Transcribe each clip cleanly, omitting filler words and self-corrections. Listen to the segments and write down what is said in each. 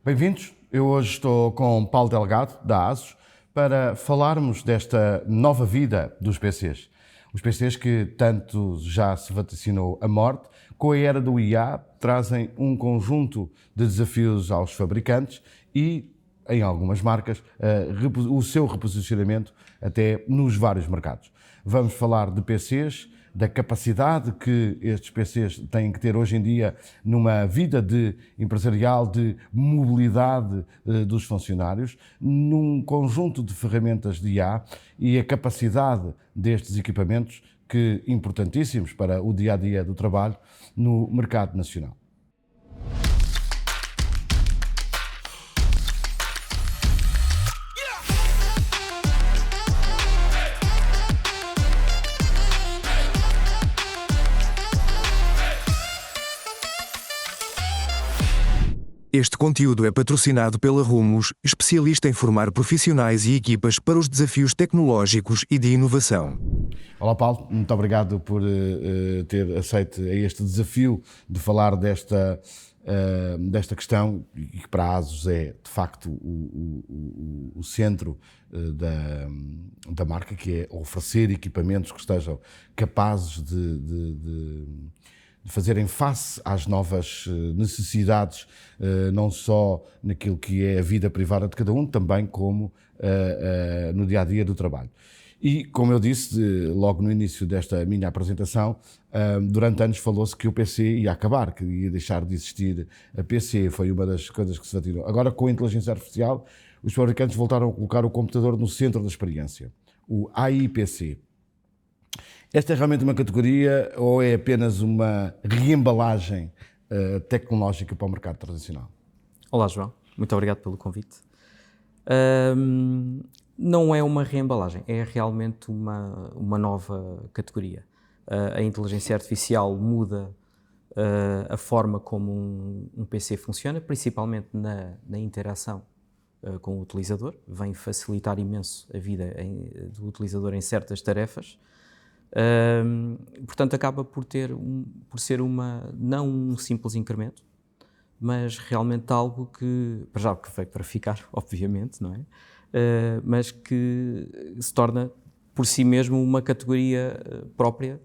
Bem-vindos. Eu hoje estou com Paulo Delgado, da ASUS, para falarmos desta nova vida dos PCs. Os PCs que tanto já se vaticinou a morte, com a era do IA, trazem um conjunto de desafios aos fabricantes e, em algumas marcas, o seu reposicionamento até nos vários mercados. Vamos falar de PCs, da capacidade que estes PCs têm que ter hoje em dia numa vida empresarial de mobilidade dos funcionários, num conjunto de ferramentas de IA e a capacidade destes equipamentos importantíssimos para o dia-a-dia do trabalho no mercado nacional. Este conteúdo é patrocinado pela Rumos, especialista em formar profissionais e equipas para os desafios tecnológicos e de inovação. Olá Paulo, muito obrigado por ter aceito este desafio de falar desta questão, e que para a ASUS é de facto o centro da marca, que é oferecer equipamentos que estejam capazes de fazerem face às novas necessidades, não só naquilo que é a vida privada de cada um, também como no dia-a-dia do trabalho. E, como eu disse logo no início desta minha apresentação, durante anos falou-se que o PC ia acabar, que ia deixar de existir a PC, foi uma das coisas que se vatinou. Agora, com a inteligência artificial, os fabricantes voltaram a colocar o computador no centro da experiência, o AI-PC. Esta é realmente uma categoria ou é apenas uma reembalagem tecnológica para o mercado tradicional? Olá, João. Muito obrigado pelo convite. Não é uma reembalagem, é realmente uma nova categoria. A inteligência artificial muda a forma como um PC funciona, principalmente na interação com o utilizador. Vem facilitar imenso a vida do utilizador em certas tarefas. Portanto, acaba por ser não um simples incremento, mas realmente algo que, para já, que veio para ficar, obviamente, não é? Mas que se torna por si mesmo uma categoria própria,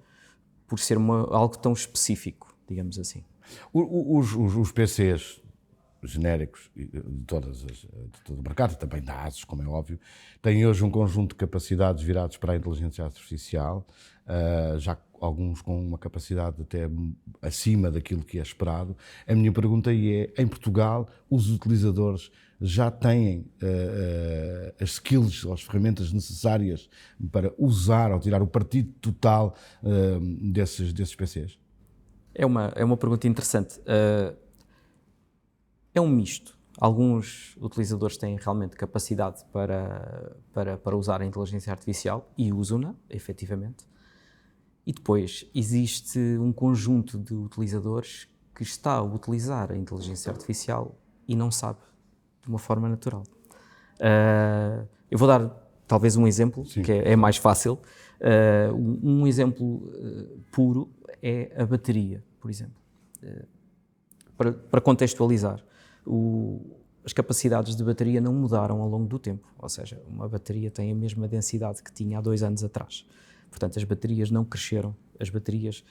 por ser algo tão específico, digamos assim. Os PCs genéricos de todo o mercado, também da ASUS, como é óbvio, têm hoje um conjunto de capacidades virados para a inteligência artificial, já alguns com uma capacidade até acima daquilo que é esperado. A minha pergunta é, em Portugal, os utilizadores já têm as skills, as ferramentas necessárias para usar ou tirar o partido total desses PCs? É uma pergunta interessante. É um misto. Alguns utilizadores têm realmente capacidade para usar a inteligência artificial e usam-na, efetivamente. E depois existe um conjunto de utilizadores que está a utilizar a inteligência artificial e não sabe de uma forma natural. Eu vou dar talvez um exemplo, Sim. que é mais fácil. Um exemplo puro é a bateria, por exemplo. Para contextualizar, as capacidades de bateria não mudaram ao longo do tempo, ou seja, uma bateria tem a mesma densidade que tinha há 2 anos atrás. Portanto, as baterias não cresceram, as baterias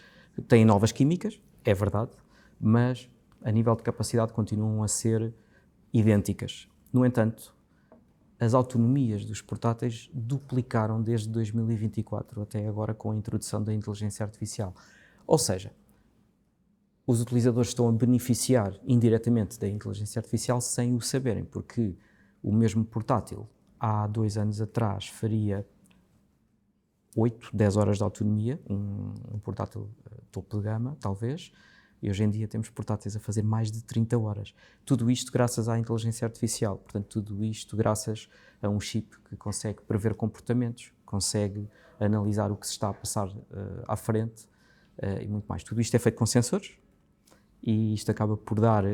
têm novas químicas, é verdade, mas a nível de capacidade continuam a ser idênticas. No entanto, as autonomias dos portáteis duplicaram desde 2024 até agora com a introdução da inteligência artificial. Ou seja, os utilizadores estão a beneficiar indiretamente da inteligência artificial sem o saberem, porque o mesmo portátil há 2 anos atrás faria 8, 10 horas de autonomia, um portátil topo de gama, talvez, e hoje em dia temos portáteis a fazer mais de 30 horas. Tudo isto graças à inteligência artificial, portanto, tudo isto graças a um chip que consegue prever comportamentos, consegue analisar o que se está a passar à frente e muito mais. Tudo isto é feito com sensores e isto acaba por dar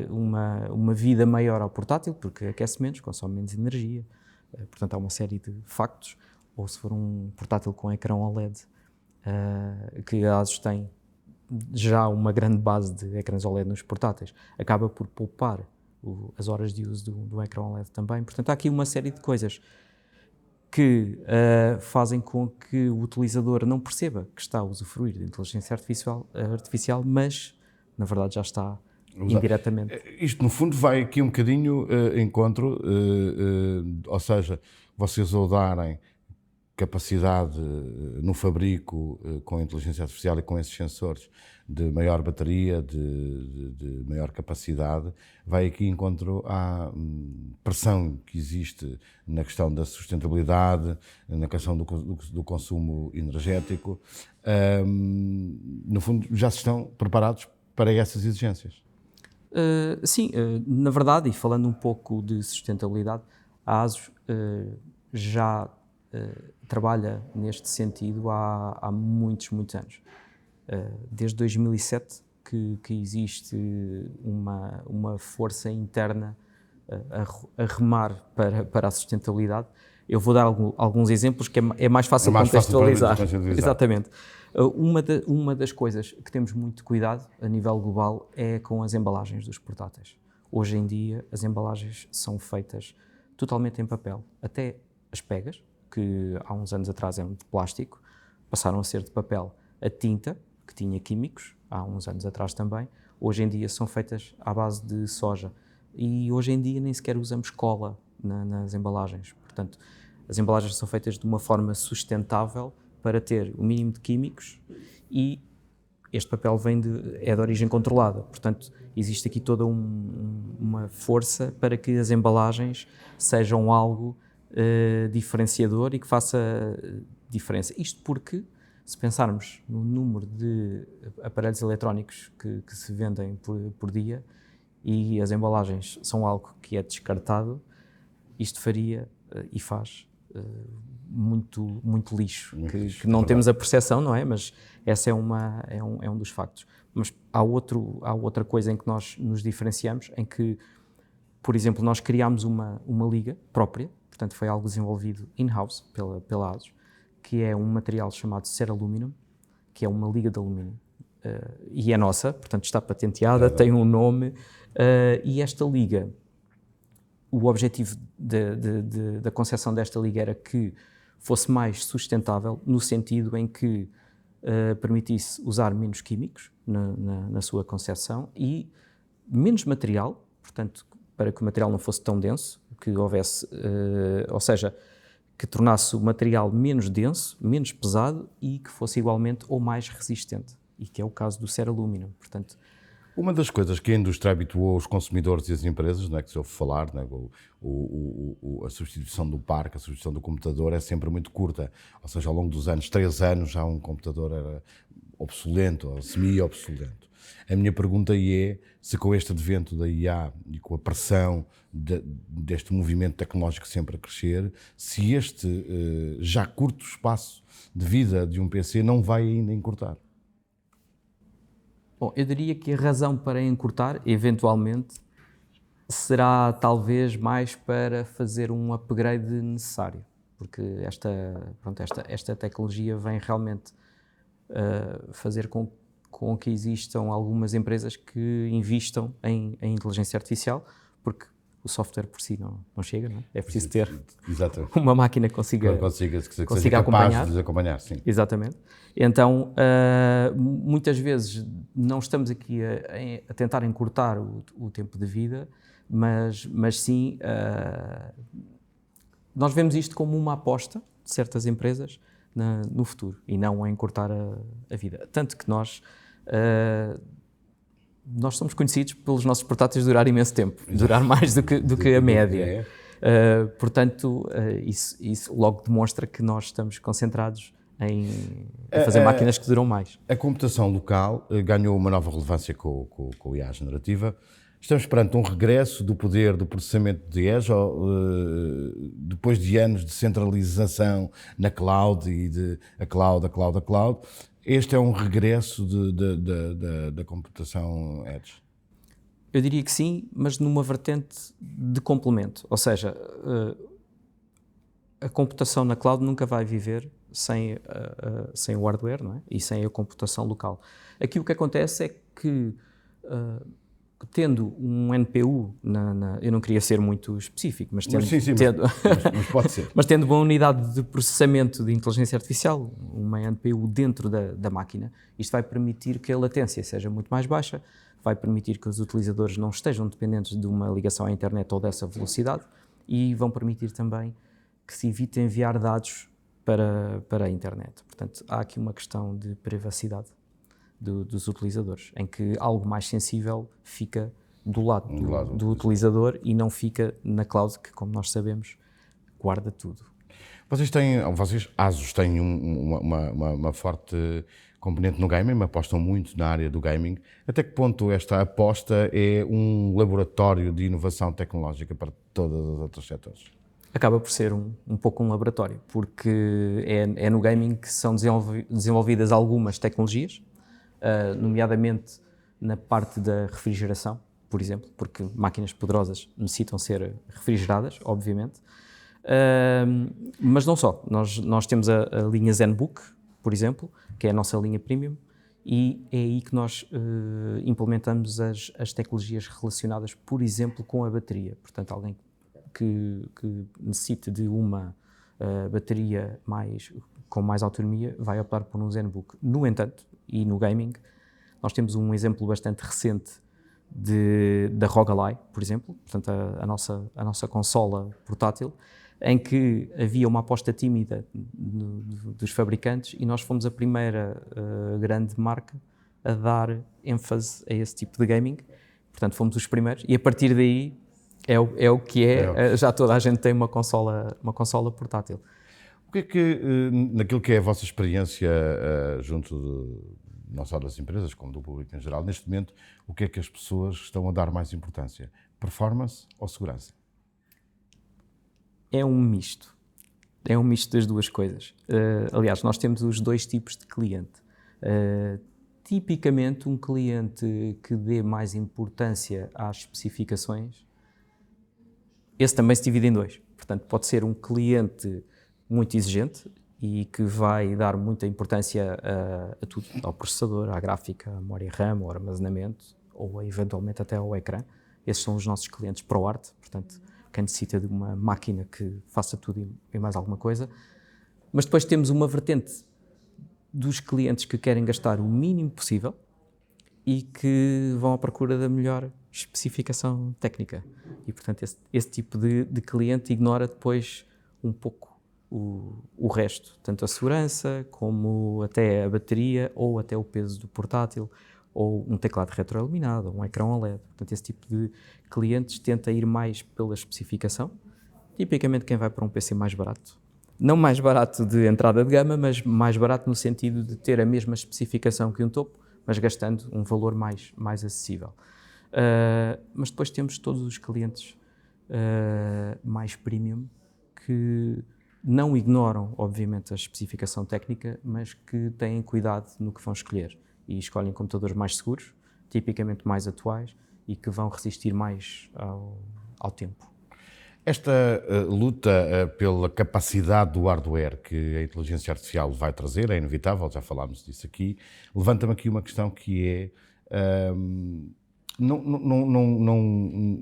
uma vida maior ao portátil, porque aquece menos, consome menos energia, portanto, há uma série de factos. Ou se for um portátil com ecrã OLED, que a ASUS tem já uma grande base de ecrãs OLED nos portáteis, acaba por poupar as horas de uso do ecrã OLED também. Portanto, há aqui uma série de coisas que fazem com que o utilizador não perceba que está a usufruir de inteligência artificial, mas, na verdade, já está indiretamente. Isto, no fundo, vai aqui um bocadinho encontro, ou seja, vocês ao darem capacidade no fabrico com a inteligência artificial e com esses sensores de maior bateria, de maior capacidade, vai aqui encontro à pressão que existe na questão da sustentabilidade, na questão do consumo energético. No fundo, já se estão preparados para essas exigências? Sim, na verdade, e falando um pouco de sustentabilidade, a ASUS já trabalha neste sentido há muitos anos. Desde 2007 que existe uma força interna a remar para a sustentabilidade. Eu vou dar alguns exemplos que é mais fácil contextualizar. Exatamente. Uma das coisas que temos muito cuidado a nível global é com as embalagens dos portáteis. Hoje em dia as embalagens são feitas totalmente em papel. Até as pegas, que há uns anos atrás eram de plástico, passaram a ser de papel. A tinta, que tinha químicos, há uns anos atrás também, hoje em dia são feitas à base de soja. E hoje em dia nem sequer usamos cola nas embalagens. Portanto, as embalagens são feitas de uma forma sustentável para ter o mínimo de químicos e este papel é de origem controlada. Portanto, existe aqui toda uma força para que as embalagens sejam algo diferenciador e que faça diferença. Isto porque, se pensarmos no número de aparelhos eletrónicos que se vendem por dia e as embalagens são algo que é descartado, isto faria e faz muito lixo, que não temos a percepção, não é? Mas essa é um dos factos. Mas há outra coisa em que nós nos diferenciamos, em que, por exemplo, nós criámos uma liga própria, portanto foi algo desenvolvido in-house pela ASUS, que é um material chamado Ceraluminum, que é uma liga de alumínio. E é nossa, portanto está patenteada, tem um nome, e esta liga, o objetivo da concepção desta liga era que fosse mais sustentável, no sentido em que permitisse usar menos químicos na sua concepção e menos material, portanto, para que o material não fosse tão denso, que houvesse, ou seja, que tornasse o material menos denso, menos pesado e que fosse igualmente ou mais resistente, e que é o caso do Ceraluminum. Portanto, uma das coisas que a indústria habituou os consumidores e as empresas, não é, que se ouve falar, não é, a substituição do parque, a substituição do computador é sempre muito curta. Ou seja, ao longo dos anos, 3 anos, já um computador era obsoleto ou semi-obsoleto. A minha pergunta é se com este advento da IA e com a pressão deste movimento tecnológico sempre a crescer, se este já curto espaço de vida de um PC não vai ainda encurtar. Bom, eu diria que a razão para encurtar, eventualmente, será talvez mais para fazer um upgrade necessário, porque esta tecnologia vem realmente fazer com que existam algumas empresas que investam em inteligência artificial, porque o software por si não chega, não é? É preciso ter uma máquina que consiga capaz de acompanhar. Sim. Exatamente. Então, muitas vezes não estamos aqui a tentar encurtar o tempo de vida, mas sim, nós vemos isto como uma aposta de certas empresas no futuro e não a encurtar a vida. Tanto que nós somos conhecidos pelos nossos portáteis durarem imenso tempo, durar mais do que a média. Portanto, isso logo demonstra que nós estamos concentrados em fazer máquinas que duram mais. A computação local ganhou uma nova relevância com a IA generativa. Estamos perante um regresso do poder do processamento de IAs, depois de anos de centralização na cloud e de a cloud. Este é um regresso da computação edge? Eu diria que sim, mas numa vertente de complemento. Ou seja, a computação na cloud nunca vai viver sem o hardware, não é? E sem a computação local. Aqui o que acontece é que tendo um NPU, eu não queria ser muito específico, mas tendo, mas pode ser. Mas tendo uma unidade de processamento de inteligência artificial, uma NPU dentro da máquina, isto vai permitir que a latência seja muito mais baixa, vai permitir que os utilizadores não estejam dependentes de uma ligação à internet ou dessa velocidade e vão permitir também que se evite enviar dados para a internet. Portanto, há aqui uma questão de privacidade dos utilizadores, em que algo mais sensível fica do lado do utilizador e não fica na cloud, que, como nós sabemos, guarda tudo. Vocês, ASUS, têm uma forte componente no gaming, apostam muito na área do gaming. Até que ponto esta aposta é um laboratório de inovação tecnológica para todos os outros setores? Acaba por ser um pouco um laboratório, porque é no gaming que são desenvolvidas algumas tecnologias, nomeadamente na parte da refrigeração, por exemplo, porque máquinas poderosas necessitam ser refrigeradas, obviamente. Mas não só. Nós temos a linha ZenBook, por exemplo, que é a nossa linha premium, e é aí que nós implementamos as tecnologias relacionadas, por exemplo, com a bateria. Portanto, alguém que necessite de uma bateria com mais autonomia vai optar por um ZenBook. No entanto, e no gaming, nós temos um exemplo bastante recente da ROG Ally, por exemplo, portanto a nossa consola portátil, em que havia uma aposta tímida dos fabricantes e nós fomos a primeira grande marca a dar ênfase a esse tipo de gaming. Portanto, fomos os primeiros e a partir daí é o que é. Já toda a gente tem uma consola portátil. O que é que, naquilo que é a vossa experiência junto não só das empresas, como do público em geral, neste momento, o que é que as pessoas estão a dar mais importância? Performance ou segurança? É um misto. É um misto das duas coisas. Aliás, nós temos os dois tipos de cliente. Tipicamente, um cliente que dê mais importância às especificações, esse também se divide em dois. Portanto, pode ser um cliente muito exigente e que vai dar muita importância a tudo, ao processador, à gráfica, à memória RAM, ao armazenamento ou eventualmente até ao ecrã. Esses são os nossos clientes ProArt, portanto, quem necessita de uma máquina que faça tudo e mais alguma coisa. Mas depois temos uma vertente dos clientes que querem gastar o mínimo possível e que vão à procura da melhor especificação técnica. E, portanto, esse tipo de cliente ignora depois um pouco o resto, tanto a segurança como até a bateria ou até o peso do portátil ou um teclado retroiluminado ou um ecrã OLED. Portanto, esse tipo de clientes tenta ir mais pela especificação. Tipicamente quem vai para um PC mais barato. Não mais barato de entrada de gama, mas mais barato no sentido de ter a mesma especificação que um topo, mas gastando um valor mais acessível. Mas depois temos todos os clientes mais premium que não ignoram, obviamente, a especificação técnica, mas que têm cuidado no que vão escolher e escolhem computadores mais seguros, tipicamente mais atuais e que vão resistir mais ao tempo. Esta luta pela capacidade do hardware que a inteligência artificial vai trazer, é inevitável, já falámos disso aqui, levanta-me aqui uma questão que é,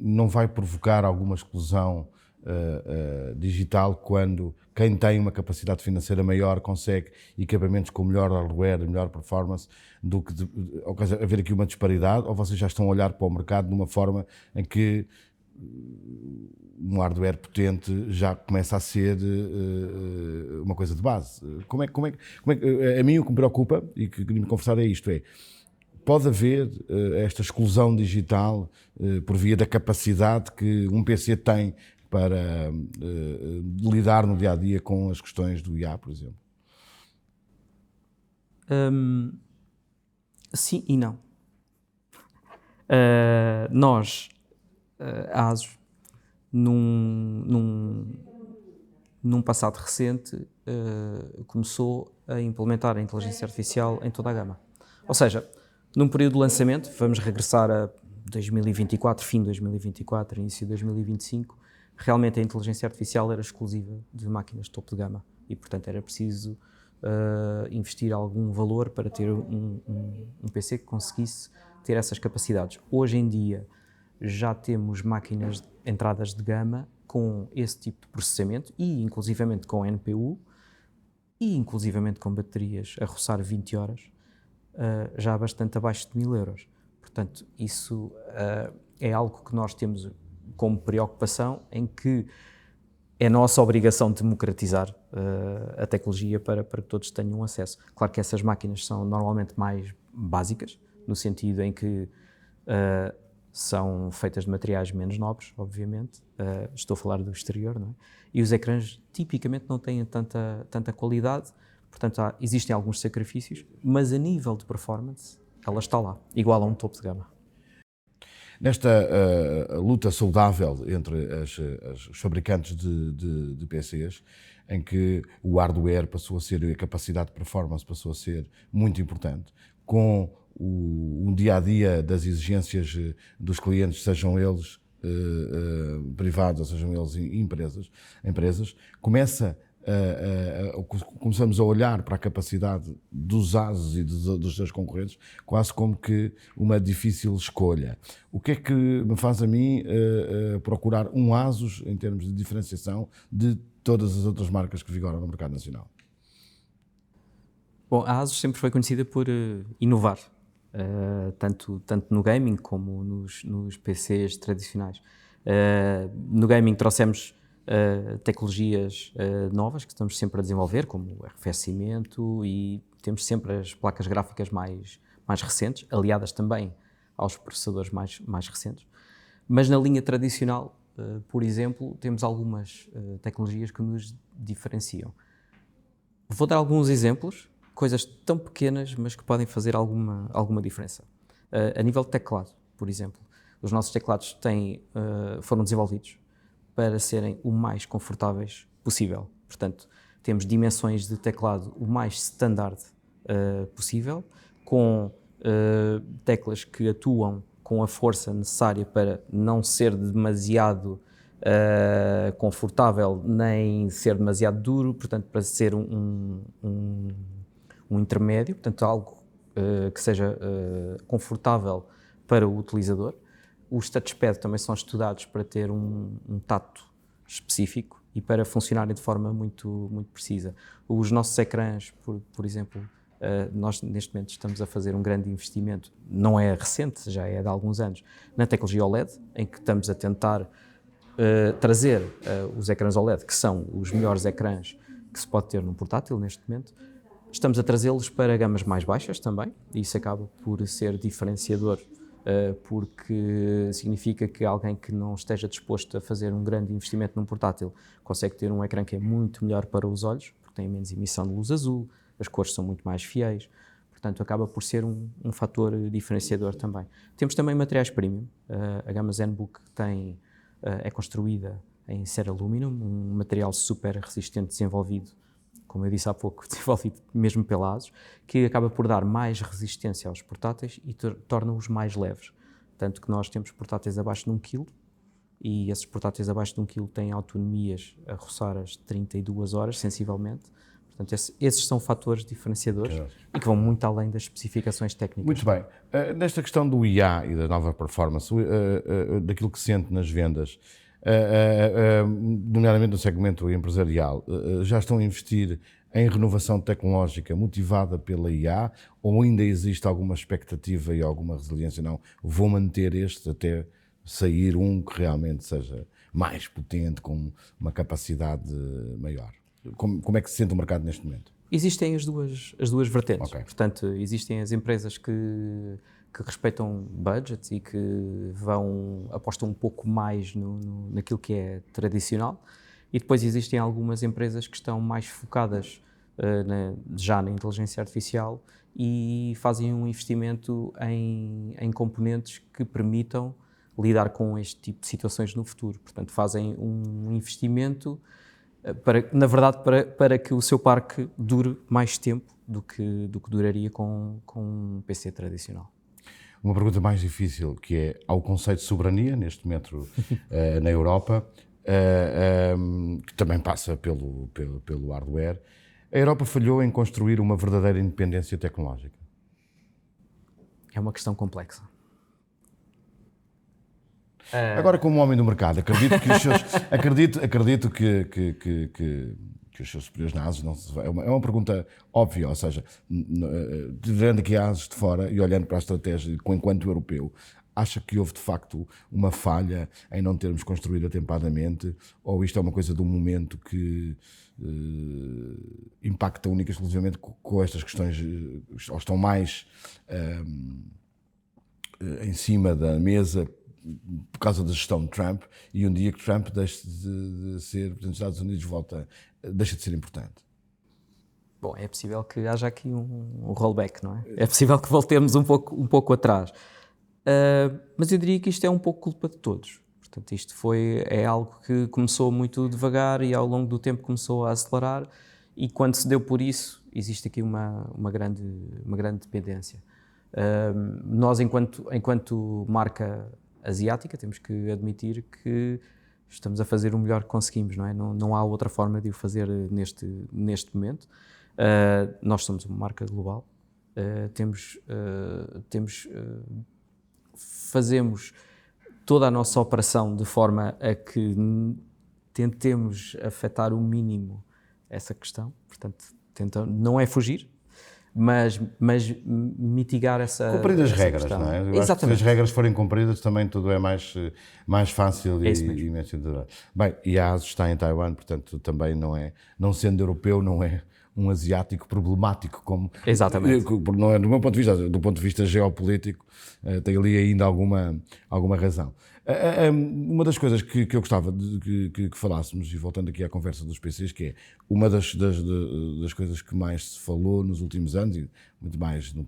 não vai provocar alguma exclusão digital quando quem tem uma capacidade financeira maior consegue equipamentos com melhor hardware, melhor performance, do que haver aqui uma disparidade, ou vocês já estão a olhar para o mercado de uma forma em que um hardware potente já começa a ser uma coisa de base? A mim o que me preocupa e que me conversar é isto, pode haver esta exclusão digital por via da capacidade que um PC tem para lidar no dia-a-dia com as questões do IA, por exemplo? Sim e não. Nós, a ASUS, num passado recente, começou a implementar a inteligência artificial em toda a gama. Ou seja, num período de lançamento, vamos regressar a 2024, fim de 2024, início de 2025, realmente a inteligência artificial era exclusiva de máquinas de topo de gama e, portanto, era preciso investir algum valor para ter um PC que conseguisse ter essas capacidades. Hoje em dia já temos máquinas entradas de gama com esse tipo de processamento e inclusivamente com NPU e inclusivamente com baterias a roçar 20 horas, já bastante abaixo de 1000 euros. Portanto, isso é algo que nós temos como preocupação, em que é nossa obrigação democratizar a tecnologia para que todos tenham acesso. Claro que essas máquinas são normalmente mais básicas, no sentido em que são feitas de materiais menos nobres, obviamente. Estou a falar do exterior, não é? E os ecrãs tipicamente não têm tanta qualidade, portanto existem alguns sacrifícios, mas a nível de performance ela está lá, igual a um topo de gama. Nesta luta saudável entre os fabricantes de PCs, em que o hardware passou a ser, a capacidade de performance passou a ser muito importante, com o dia-a-dia das exigências dos clientes, sejam eles privados ou sejam eles empresas, começamos a olhar para a capacidade dos ASUS e dos seus concorrentes quase como que uma difícil escolha. O que é que me faz a mim procurar um ASUS em termos de diferenciação de todas as outras marcas que vigoram no mercado nacional? Bom, a ASUS sempre foi conhecida por inovar, tanto no gaming como nos PCs tradicionais. No gaming trouxemos tecnologias novas que estamos sempre a desenvolver, como o arrefecimento, e temos sempre as placas gráficas mais recentes, aliadas também aos processadores mais recentes. Mas na linha tradicional, por exemplo, temos algumas tecnologias que nos diferenciam. Vou dar alguns exemplos, coisas tão pequenas, mas que podem fazer alguma diferença. A nível de teclado, por exemplo, os nossos teclados foram desenvolvidos para serem o mais confortáveis possível. Portanto, temos dimensões de teclado o mais standard possível, com teclas que atuam com a força necessária para não ser demasiado confortável, nem ser demasiado duro, portanto, para ser um intermédio, portanto, algo que seja confortável para o utilizador. Os touchpad também são estudados para ter um tato específico e para funcionarem de forma muito precisa. Os nossos ecrãs, por exemplo, nós neste momento estamos a fazer um grande investimento, não é recente, já é de alguns anos, na tecnologia OLED, em que estamos a tentar trazer os ecrãs OLED, que são os melhores ecrãs que se pode ter num portátil neste momento. Estamos a trazê-los para gamas mais baixas também, e isso acaba por ser diferenciador, porque significa que alguém que não esteja disposto a fazer um grande investimento num portátil consegue ter um ecrã que é muito melhor para os olhos, porque tem menos emissão de luz azul, as cores são muito mais fiéis, portanto acaba por ser um fator diferenciador também. Temos também materiais premium, a gama ZenBook é construída em Ceraluminium, um material super resistente desenvolvido, como eu disse há pouco, desenvolvido mesmo pela ASUS, que acaba por dar mais resistência aos portáteis e torna-os mais leves. Tanto que nós temos portáteis abaixo de 1 kg, e esses portáteis abaixo de 1 kg têm autonomias a roçar as 32 horas, sensivelmente. Portanto, esses são fatores diferenciadores e que vão muito além das especificações técnicas. Muito bem. Nesta questão do IA e da nova performance, daquilo que se sente nas vendas, nomeadamente no segmento empresarial, já estão a investir em renovação tecnológica motivada pela IA, ou ainda existe alguma expectativa e alguma resiliência? Não, vou manter este até sair um que realmente seja mais potente, com uma capacidade maior. Como é que se sente o mercado neste momento? Existem as duas vertentes. Okay. Portanto, existem as empresas que respeitam budgets e que apostam um pouco mais naquilo que é tradicional, e depois existem algumas empresas que estão mais focadas já na inteligência artificial e fazem um investimento em componentes que permitam lidar com este tipo de situações no futuro. Portanto, fazem um investimento na verdade, para que o seu parque dure mais tempo do que duraria com um PC tradicional. Uma pergunta mais difícil, que é ao conceito de soberania, neste momento na Europa, que também passa pelo hardware. A Europa falhou em construir uma verdadeira independência tecnológica? É uma questão complexa. Agora, como homem do mercado, acredito que os seus, acredito que os seus superiores na ASUS não se... É uma pergunta óbvia, ou seja, vendo aqui a ASUS de fora e olhando para a estratégia enquanto europeu, acha que houve de facto uma falha em não termos construído atempadamente, ou isto é uma coisa do momento que impacta única e exclusivamente com estas questões, ou estão mais em cima da mesa por causa da gestão de Trump, e um dia que Trump deixe de ser presidente dos Estados Unidos deixa de ser importante? Bom, é possível que haja aqui um rollback, não é? É possível que voltemos um pouco atrás. Mas eu diria que isto é um pouco culpa de todos. Portanto, isto é algo que começou muito devagar e ao longo do tempo começou a acelerar, e quando se deu por isso, existe aqui uma grande dependência. Nós, enquanto marca asiática, temos que admitir que estamos a fazer o melhor que conseguimos, não é? Não há outra forma de o fazer neste momento. Nós somos uma marca global, fazemos toda a nossa operação de forma a que tentemos afetar o mínimo essa questão, portanto, não é fugir, mas mitigar essa cumprir as regras, questão. não é? Eu Exatamente. acho que se as regras forem cumpridas também tudo é mais fácil e menos duradouro. Bem, e a ASUS está em Taiwan, portanto também não sendo europeu, não é um asiático problemático, como... Exatamente. Não é, do meu ponto de vista, do ponto de vista geopolítico, tem ali ainda alguma razão. Uma das coisas que eu gostava que falássemos, e voltando aqui à conversa dos PCs, que é uma das coisas que mais se falou nos últimos anos, e muito mais no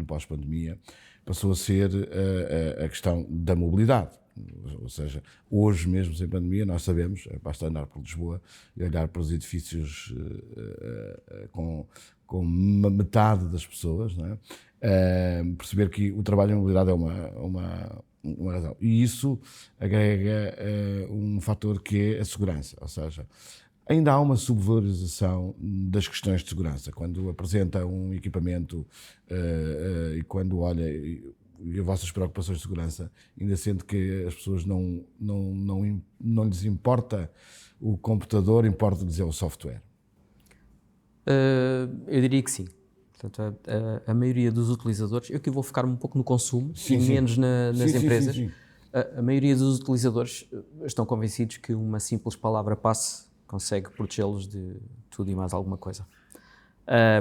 pós-pandemia, passou a ser a questão da mobilidade. Ou seja, hoje mesmo sem pandemia, nós sabemos, basta andar por Lisboa e olhar para os edifícios com metade das pessoas, não é? Perceber que o trabalho em mobilidade é uma razão. E isso agrega um fator que é a segurança, ou seja, ainda há uma subvalorização das questões de segurança. Quando apresenta um equipamento e quando olha... e as vossas preocupações de segurança, ainda sente que as pessoas não lhes importa o computador, importa-lhes o software? Eu diria que sim. Portanto, a maioria dos utilizadores, eu aqui vou focar um pouco no consumo e menos nas empresas. Sim. A maioria dos utilizadores estão convencidos que uma simples palavra passe consegue protegê-los de tudo e mais alguma coisa.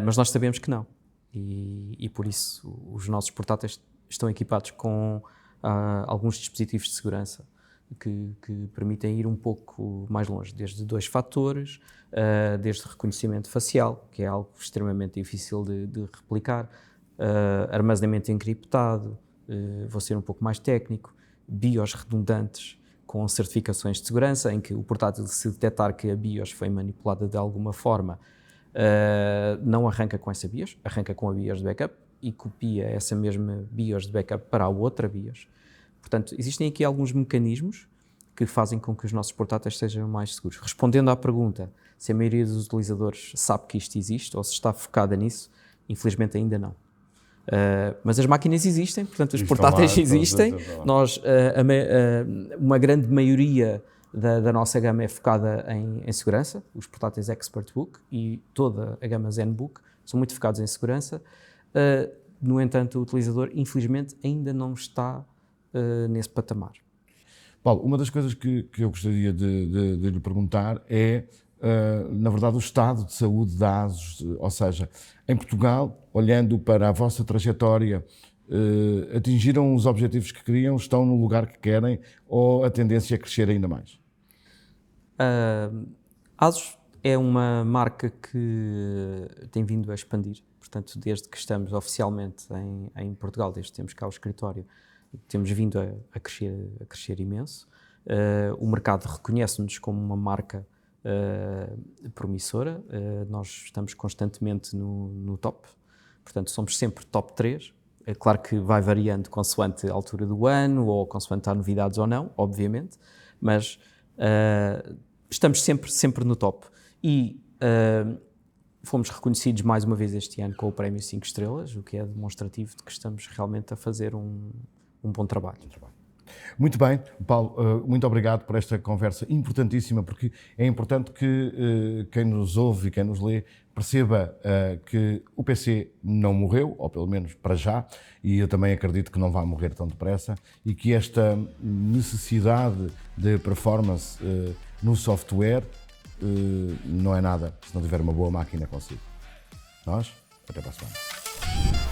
Mas nós sabemos que não. E por isso os nossos portáteis estão equipados com alguns dispositivos de segurança que permitem ir um pouco mais longe, desde 2 fatores, desde reconhecimento facial, que é algo extremamente difícil de replicar, armazenamento encriptado, vou ser um pouco mais técnico, BIOS redundantes com certificações de segurança, em que o portátil, se detectar que a BIOS foi manipulada de alguma forma, não arranca com essa BIOS, arranca com a BIOS de backup e copia essa mesma BIOS de backup para a outra BIOS. Portanto, existem aqui alguns mecanismos que fazem com que os nossos portáteis sejam mais seguros. Respondendo à pergunta se a maioria dos utilizadores sabe que isto existe ou se está focada nisso, infelizmente ainda não. Mas as máquinas existem, portanto os portáteis existem. Uma grande maioria da nossa gama é focada em segurança. Os portáteis ExpertBook e toda a gama ZenBook são muito focados em segurança. No entanto, o utilizador, infelizmente, ainda não está nesse patamar. Paulo, uma das coisas que eu gostaria de lhe perguntar é, na verdade, o estado de saúde da ASUS, ou seja, em Portugal, olhando para a vossa trajetória, atingiram os objetivos que queriam, estão no lugar que querem, ou a tendência é crescer ainda mais? A ASUS é uma marca que tem vindo a expandir, portanto, desde que estamos oficialmente em Portugal, desde que temos cá o escritório, temos vindo a crescer imenso. O mercado reconhece-nos como uma marca promissora, nós estamos constantemente no top, portanto somos sempre top 3, é claro que vai variando consoante a altura do ano ou consoante há novidades ou não, obviamente, mas estamos sempre no top e fomos reconhecidos mais uma vez este ano com o prémio 5 estrelas, o que é demonstrativo de que estamos realmente a fazer um bom trabalho. Muito bem, Paulo, muito obrigado por esta conversa importantíssima, porque é importante que quem nos ouve e quem nos lê perceba que o PC não morreu, ou pelo menos para já, e eu também acredito que não vai morrer tão depressa, e que esta necessidade de performance no software não é nada se não tiver uma boa máquina consigo. Nós, até para a semana.